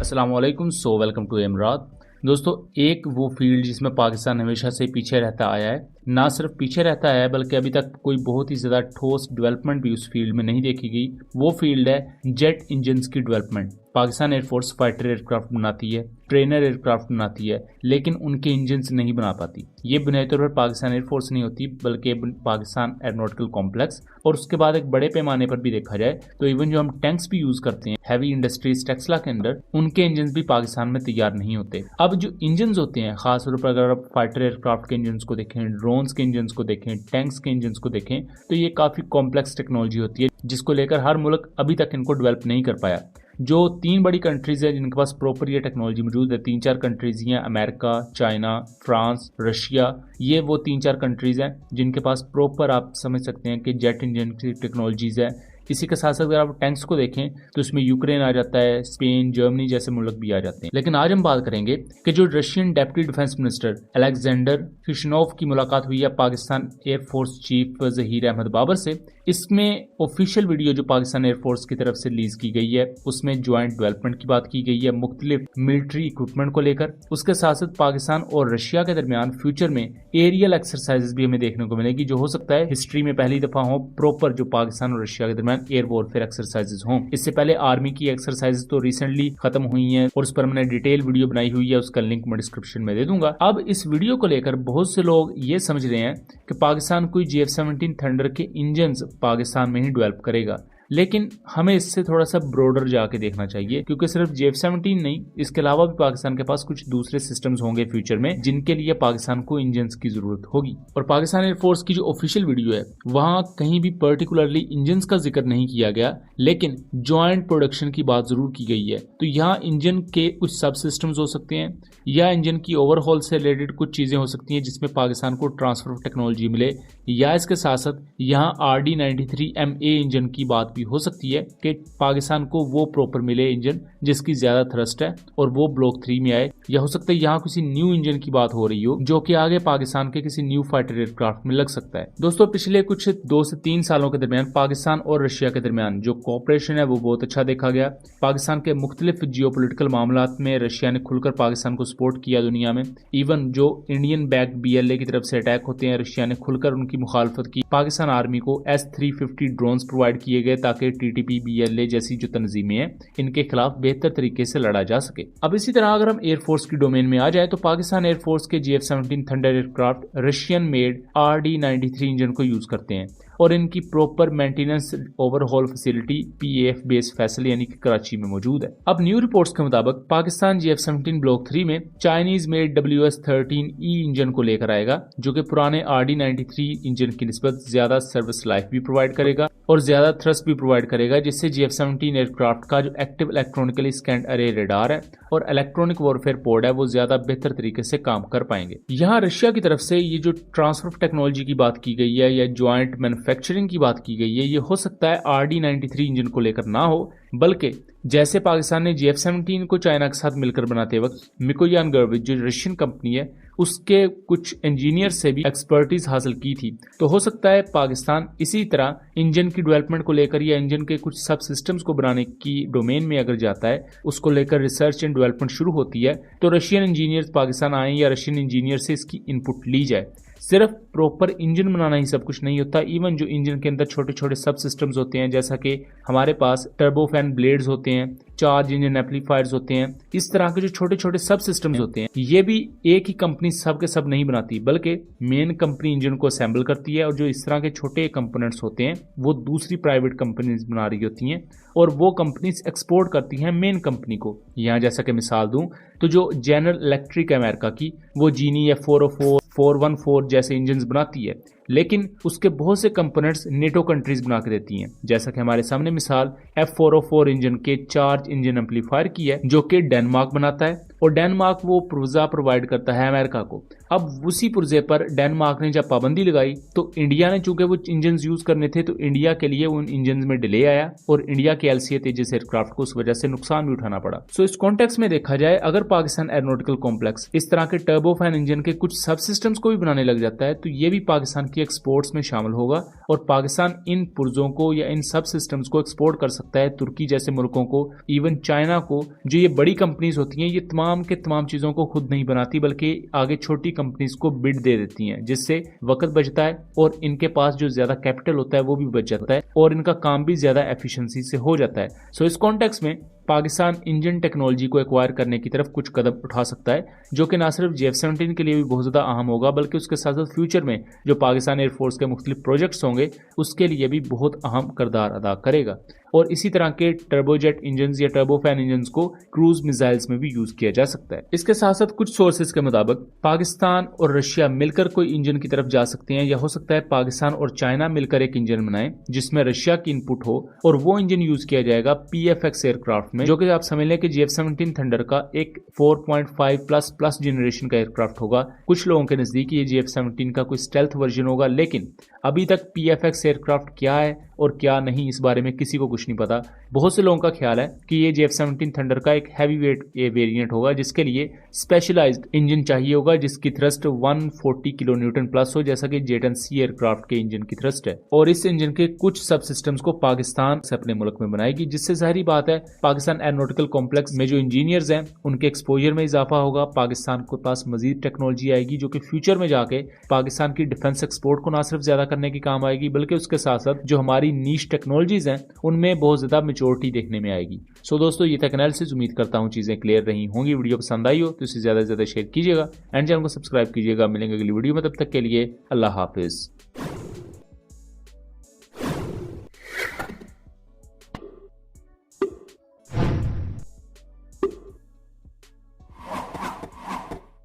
अस्सलाम वालेकुम। Welcome to Imarat. दोस्तों, एक वो फील्ड जिसमें पाकिस्तान हमेशा से पीछे रहता आया है, ना सिर्फ पीछे रहता आया है बल्कि अभी तक कोई बहुत ही ज़्यादा ठोस डेवलपमेंट भी उस फील्ड में नहीं देखी गई। वो फील्ड है जेट इंजन्स की development. Pakistan air force fighter aircraft बनाती है, ट्रेनर एयरक्राफ्ट बनाती है, लेकिन उनके इंजन्स नहीं बना पाती। ये बुनियादी तौर पर पाकिस्तान एयरफोर्स नहीं होती बल्कि पाकिस्तान एरोनॉटिकल कॉम्प्लेक्स। और उसके बाद एक बड़े पैमाने पर भी देखा जाए तो इवन जो हम टैंक्स भी यूज करते हैं हैवी इंडस्ट्रीज टेक्सला के अंदर, उनके इंजन भी पाकिस्तान में तैयार नहीं होते। अब जो इंजन होते हैं, खासतौर पर अगर आप फाइटर एयरक्राफ्ट के इंजन को देखें, ड्रोन्स के इंजन को देखें, टैंक्स के इंजन को देखें, तो ये काफी कॉम्प्लेक्स टेक्नोलॉजी होती है जिसको लेकर हर मुल्क अभी तक इनको डेवलप नहीं कर पाया। जो 3 बड़ी कंट्रीज है जिनके पास प्रॉपर ये टेक्नोलॉजी मौजूद है, 3-4 कंट्रीज हैं, अमेरिका, चाइना, फ्रांस, रशिया। ये वो 3-4 कंट्रीज हैं जिनके पास प्रॉपर आप समझ सकते हैं कि जेट इंजन की टेक्नोलॉजीज है। इसी के साथ साथ अगर आप टैंक्स को देखें तो इसमें यूक्रेन आ जाता है, स्पेन, जर्मनी जैसे मुल्क भी आ जाते हैं। लेकिन आज हम बात करेंगे कि जो Russian deputy defence minister Alexander Kishnov की मुलाकात हुई है पाकिस्तान एयरफोर्स चीफ जहीर अहमद बाबर से। इसमें ऑफिशियल वीडियो जो पाकिस्तान एयरफोर्स की तरफ से रिलीज की गई है उसमें ज्वाइंट डेवलपमेंट की बात की गई है मुख्तलिफ मिलिट्री इक्विपमेंट को लेकर। उसके साथ साथ पाकिस्तान और रशिया के दरमियान फ्यूचर में एरियल एक्सरसाइजेस भी हमें देखने को मिलेगी, जो हो सकता है हिस्ट्री में पहली दफा हो प्रॉपर जो पाकिस्तान और रशिया के दरमियान एयर वॉरफेयर एक्सरसाइजेस हों। इससे पहले आर्मी की एक्सरसाइजेस तो रिसेंटली खत्म हुई हैं और उस पर मैंने डिटेल वीडियो बनाई हुई है, उसका लिंक मैं डिस्क्रिप्शन में दे दूंगा। अब इस वीडियो को लेकर बहुत से लोग ये समझ रहे हैं कि पाकिस्तान कोई JF-17 थंडर के इंजन पाकिस्तान में ही डेवलप करेगा, लेकिन हमें इससे थोड़ा सा ब्रॉडर जाके देखना चाहिए, क्योंकि सिर्फ JF-17 नहीं, इसके अलावा भी पाकिस्तान के पास कुछ दूसरे सिस्टम्स होंगे फ्यूचर में जिनके लिए पाकिस्तान को इंजन्स की जरूरत होगी। और पाकिस्तान एयरफोर्स की जो ऑफिशियल वीडियो है वहां कहीं भी पर्टिकुलरली इंजन्स का जिक्र नहीं किया गया, लेकिन ज्वाइंट प्रोडक्शन की बात जरूर की गई है। तो यहाँ इंजन के कुछ सब सिस्टम्स हो सकते हैं या इंजन की ओवरहॉल से रिलेटेड कुछ चीजें हो सकती हैं जिसमें पाकिस्तान को ट्रांसफर ऑफ टेक्नोलॉजी मिले, या इसके साथ साथ यहाँ RD-93MA इंजन की बात भी हो सकती है कि पाकिस्तान को वो प्रॉपर मिले इंजन जिसकी ज्यादा थ्रस्ट है और वो ब्लॉक 3 में आए, या हो सकता है यहाँ किसी न्यू इंजन की बात हो रही हो जो कि आगे पाकिस्तान के किसी न्यू फाइटर एयरक्राफ्ट में लग सकता है। दोस्तों, पिछले कुछ 2 से 3 सालों के दरमियान पाकिस्तान और रशिया के दरमियान जो कोऑपरेशन है वो बहुत अच्छा देखा गया। पाकिस्तान के मुख्तलिफ जियोपॉलिटिकल मामलात में रशिया ने खुलकर पाकिस्तान को सपोर्ट किया दुनिया में। इवन जो इंडियन बैक BLA की तरफ से अटैक होते हैं, रशिया ने खुलकर उनकी मुखालफत की। पाकिस्तान आर्मी को S-350 ड्रोन्स प्रोवाइड किए गए ताकि TTP BLA जैसी जो तंजीमें हैं इनके खिलाफ बेहतर तरीके से लड़ा जा सके। अब इसी तरह अगर हम एयरफोर्स की डोमेन में आ जाए तो पाकिस्तान एयरफोर्स के JF-17 thunder aircraft Russian made RD-93 engine को यूज करते हैं और इनकी proper maintenance overhaul facility PAF base Faisal यानी कि कराची में मौजूद है। अब न्यू रिपोर्ट्स के मुताबिक पाकिस्तान JF-17 ब्लॉक 3 में चाइनीज मेड WS-13E इंजन को लेकर आएगा, जो कि पुराने RD-93 इंजन की निस्बत ज्यादा सर्विस लाइफ भी प्रोवाइड करेगा और ज्यादा थ्रस्ट भी प्रोवाइड करेगा, जिससे JF-17 एयरक्राफ्ट का जो एक्टिव इलेक्ट्रॉनिकली स्कैंड अरे रेडार है और इलेक्ट्रॉनिक वॉरफेयर पोड है वो ज्यादा बेहतर तरीके से काम कर पाएंगे। यहाँ रशिया की तरफ से ये जो ट्रांसफर ऑफ टेक्नोलॉजी की बात की गई है या ज्वाइंट मैन्युफैक्चरिंग की बात की गई है, ये हो सकता है RD-93 इंजन को लेकर ना हो, बल्कि जैसे पाकिस्तान ने JF-17 को चाइना के साथ मिलकर बनाते वक्त मिकोयान गर्विच जो रशियन कंपनी है उसके कुछ इंजीनियर से भी एक्सपर्टीज हासिल की थी, तो हो सकता है पाकिस्तान इसी तरह इंजन की डेवलपमेंट को लेकर या इंजन के कुछ सब सिस्टम्स को बनाने की डोमेन में अगर जाता है, उसको लेकर रिसर्च एंड डेवलपमेंट शुरू होती है, तो रशियन इंजीनियर्स पाकिस्तान आए या रशियन इंजीनियर से इसकी इनपुट ली जाए। सिर्फ प्रॉपर इंजन बनाना ही सब कुछ नहीं होता, इवन जो इंजन के अंदर छोटे छोटे सब सिस्टम्स होते हैं, जैसा कि हमारे पास टर्बोफैन ब्लेड्स होते हैं, चार्ज इंजन एम्पलीफायर्स होते हैं, इस तरह के जो छोटे छोटे सब सिस्टम्स होते हैं, ये भी एक ही कंपनी सब के सब नहीं बनाती, बल्कि मेन कंपनी इंजन को असेंबल करती है और जो इस तरह के छोटे कंपोनेंट्स होते हैं वो दूसरी प्राइवेट कंपनीज बना रही होती हैं और वो कंपनीज एक्सपोर्ट करती हैं मेन कंपनी को। यहाँ जैसा कि मिसाल दूं तो जो जनरल इलेक्ट्रिक अमेरिका की वो जीनी F404, 414 जैसे इंजन बनाती है, लेकिन उसके बहुत से कंपोनेंट्स नेटो कंट्रीज बना के देती हैं। जैसा कि हमारे सामने मिसाल F404 इंजन के चार्ज इंजन एम्पलीफायर की है जो कि डेनमार्क बनाता है और डेनमार्क वो पुर्जा प्रोवाइड करता है अमेरिका को। अब उसी पुर्जे पर डेनमार्क ने जब पाबंदी लगाई तो इंडिया ने चूंकि वो इंजन यूज करने थे तो इंडिया के लिए उन इंजन में डिले आया और इंडिया के LCA तेजस एयरक्राफ्ट को उस वजह से नुकसान भी उठाना पड़ा। सो इस कॉन्टेक्स्ट में देखा जाए, अगर पाकिस्तान एरोनॉटिकल कॉम्प्लेक्स इस तरह के टर्बोफैन इंजन के कुछ सब सिस्टम्स को भी बनाने लग जाता है तो ये भी पाकिस्तान की एक्सपोर्ट्स में शामिल होगा और पाकिस्तान इन पुर्जों को या इन सब सिस्टम्स को एक्सपोर्ट कर सकता है तुर्की जैसे मुल्कों को, इवन चाइना को। जो ये बड़ी कंपनीज होती हैं ये तमाम के तमाम चीजों को खुद नहीं बनाती बल्कि आगे छोटी कंपनीज को बिड दे देती हैं, जिससे वक्त बचता है और इनके पास जो ज्यादा कैपिटल होता है वो भी बच जाता है और इनका काम भी ज्यादा एफिशिएंसी से हो जाता है। सो इस कॉन्टेक्स्ट में पाकिस्तान इंजन टेक्नोलॉजी को एक्वायर करने की तरफ कुछ कदम उठा सकता है, जो कि न सिर्फ JF-17 के लिए भी बहुत ज़्यादा अहम होगा बल्कि उसके साथ साथ फ्यूचर में जो पाकिस्तान एयरफोर्स के मुख्तलिफ प्रोजेक्ट्स होंगे उसके लिए भी बहुत अहम किरदार अदा करेगा। और इसी तरह के टर्बोजेट इंजन या टर्बोफैन इंजन को क्रूज मिसाइल्स में भी यूज किया जा सकता है। इसके साथ साथ कुछ सोर्सेज के मुताबिक पाकिस्तान और रशिया मिलकर कोई इंजन की तरफ जा सकते हैं, या हो सकता है पाकिस्तान और चाइना मिलकर एक इंजन बनाएं जिसमें रशिया की इनपुट हो और वो इंजन यूज किया जाएगा PFX एयरक्राफ्ट में, जो कि आप समझ लें कि JF-17 थंडर का एक 4.5+ जनरेशन का एयरक्राफ्ट होगा। कुछ लोगों के नजदीक ये JF-17 का कोई स्टेल्थ वर्जन होगा, लेकिन अभी तक PFX एयरक्राफ्ट क्या है और क्या नहीं इस बारे में किसी को कुछ नहीं पता। बहुत से लोगों का ख्याल है कि ये JF-17 थंडर का एक हैवी वेट वेरिएंट होगा जिसके लिए स्पेशलाइज्ड इंजन चाहिए होगा जिसकी थ्रस्ट 140 किलोन्यूटन प्लस हो, जैसा कि J-10C एयरक्राफ्ट के इंजन की थ्रस्ट है। और इस इंजन के कुछ सब सिस्टम्स को पाकिस्तान से अपने मुल्क में बनाएगी, जिससे जाहिर बात है पाकिस्तान एरोनॉटिकल कॉम्प्लेक्स में जो इंजीनियर्स हैं उनके एक्सपोजर में इजाफा होगा। पाकिस्तान के पास मजीद टेक्नोलॉजी आएगी जो कि फ्यूचर में जाके पाकिस्तान की डिफेंस एक्सपोर्ट को ना सिर्फ ज्यादा करने की काम आएगी बल्कि उसके साथ साथ जो हमारी नीश टेक्नोलॉजीज हैं उनमें बहुत ज्यादा मेच्योरिटी देखने में आएगी। सो दोस्तों, ये था एनालिसिस। उम्मीद करता हूँ चीजें क्लियर रही होंगी। वीडियो पसंद आई हो तो इसे ज्यादा से ज्यादा शेयर कीजिएगा एंड चैनल को सब्सक्राइब कीजिएगा। मिलेंगे अगली वीडियो में, तब तक के लिए अल्लाह हाफिज।